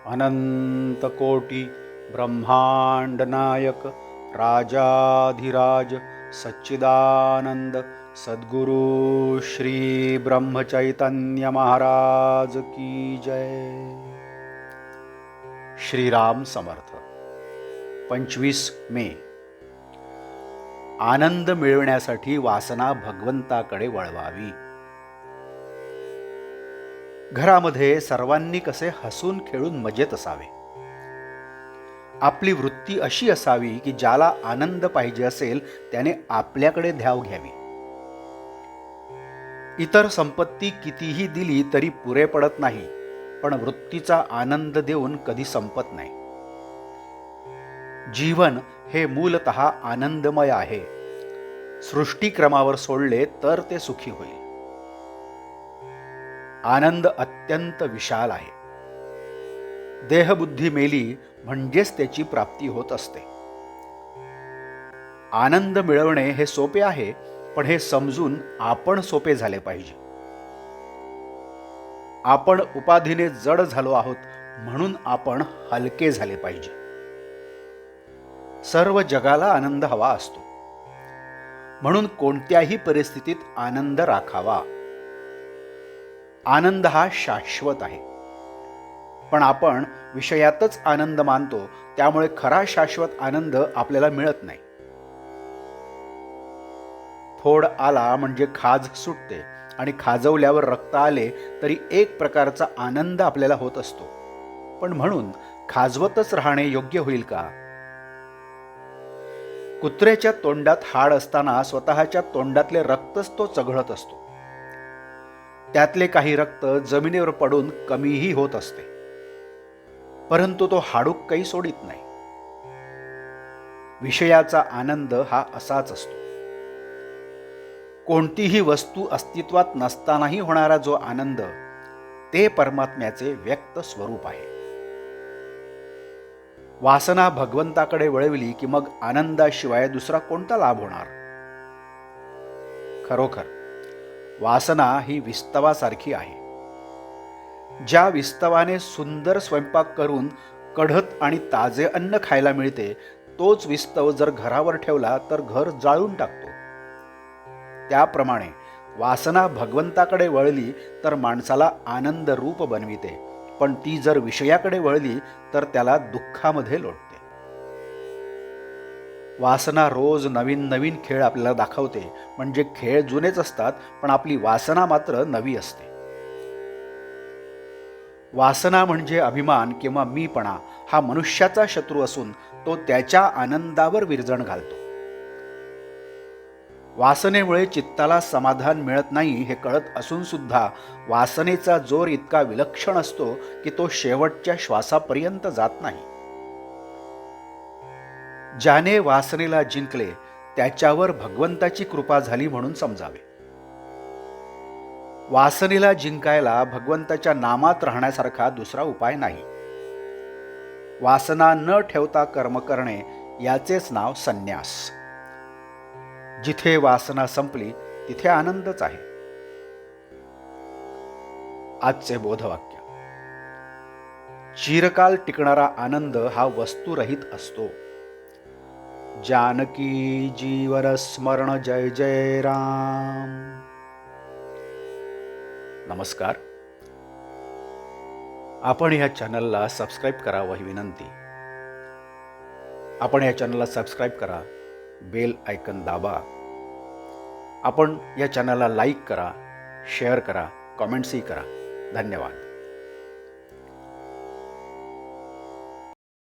अनंत कोटी ब्रह्मांड नायक राजाधिराज सच्चिदानंद सद्गुरु श्री ब्रह्मचैतन्य महाराज की जय। श्रीराम समर्थ। 25 मे। आनंद मिळवण्यासाठी वासना भगवंताकडे वळवावी। घरामध्ये सर्वांनी कसे हसून खेळून मजेत असावे। आपली वृत्ती अशी असावी की ज्याला आनंद पाहिजे असेल त्याने आपल्याकडे धाव घ्यावी। इतर संपत्ती कितीही दिली तरी पुरे पडत नाही, पण वृत्तीचा आनंद देऊन कधी संपत नाही। जीवन हे मूलतः आनंदमय आहे। सृष्टीक्रमावर सोडले तर ते सुखी होईल। आनंद अत्यंत विशाल आहे। देहबुद्धी मेली म्हणजेच त्याची प्राप्ती होत असते। आनंद मिळवणे हे सोपे आहे, पण हे समजून आपण सोपे झाले पाहिजे। आपण उपाधीने जड झालो आहोत म्हणून आपण हलके झाले पाहिजे। सर्व जगाला आनंद हवा असतो, म्हणून कोणत्याही परिस्थितीत आनंद राखावा। आनंद हा शाश्वत आहे, पण आपण विषयातच आनंद मानतो, त्यामुळे खरा शाश्वत आनंद आपल्याला मिळत नाही। फोड आला म्हणजे खाज सुटते, आणि खाजवल्यावर रक्त आले तरी एक प्रकारचा आनंद आपल्याला होत असतो। पण म्हणून खाजवतच राहणे योग्य होईल का? कुत्र्याच्या तोंडात हाड असताना स्वतःच्या तोंडातले रक्तच तो चघळत असतो। त्यातले काही रक्त जमिनीवर पडून कमीही होत असते, परंतु तो हाडूक काही सोडित नाही। विषयाचा आनंद हा असाच असतो। कोणतीही वस्तू अस्तित्वात नसतानाही होणारा जो आनंद, ते परमात्म्याचे व्यक्त स्वरूप आहे। वासना भगवंताकडे वळविली की मग आनंदाशिवाय दुसरा कोणता लाभ होणार? खरोखर वासना ही विस्तवासारखी आहे। ज्या विस्तवाने सुंदर स्वयंपाक करून कढत आणि ताजे अन्न खायला मिळते, तोच विस्तव जर घरावर ठेवला तर घर जाळून टाकतो। त्याप्रमाणे वासना भगवंताकडे वळली तर माणसाला आनंद रूप बनविते, पण ती जर विषयाकडे वळली तर त्याला दुःखामध्ये लोटते। वासना रोज नवीन नवीन खेळ आपल्याला दाखवते, म्हणजे खेळ जुनेच असतात, पण आपली वासना मात्र नवी असते। वासना म्हणजे अभिमान किंवा मीपणा हा मनुष्याचा शत्रू असून तो त्याच्या आनंदावर विरजण घालतो। वासनेमुळे चित्ताला समाधान मिळत नाही हे कळत असून सुद्धा वासनेचा जोर इतका विलक्षण असतो की तो शेवटच्या श्वासापर्यंत जात नाही। ज्याने वासनेला जिंकले त्याच्यावर भगवंताची कृपा झाली म्हणून समजावे। वासनेला जिंकायला भगवंताच्या नामात राहण्यासारखा दुसरा उपाय नाही। वासना न ठेवता कर्म करणे याचेच नाव संन्यास। जिथे वासना संपली तिथे आनंदच आहे। आजचे बोधवाक्य: चिरकाल टिकणारा आनंद हा वस्तुरहित असतो। जानकी जीवन स्मरण जय जय राम। नमस्कार। आपण या चॅनलला सबस्क्राईब करावं ही विनंती। आपण या चॅनलला सबस्क्राईब करा, बेल आयकन दाबा। आपण या चॅनलला लाईक करा, शेअर करा, कमेंट्सही करा। धन्यवाद।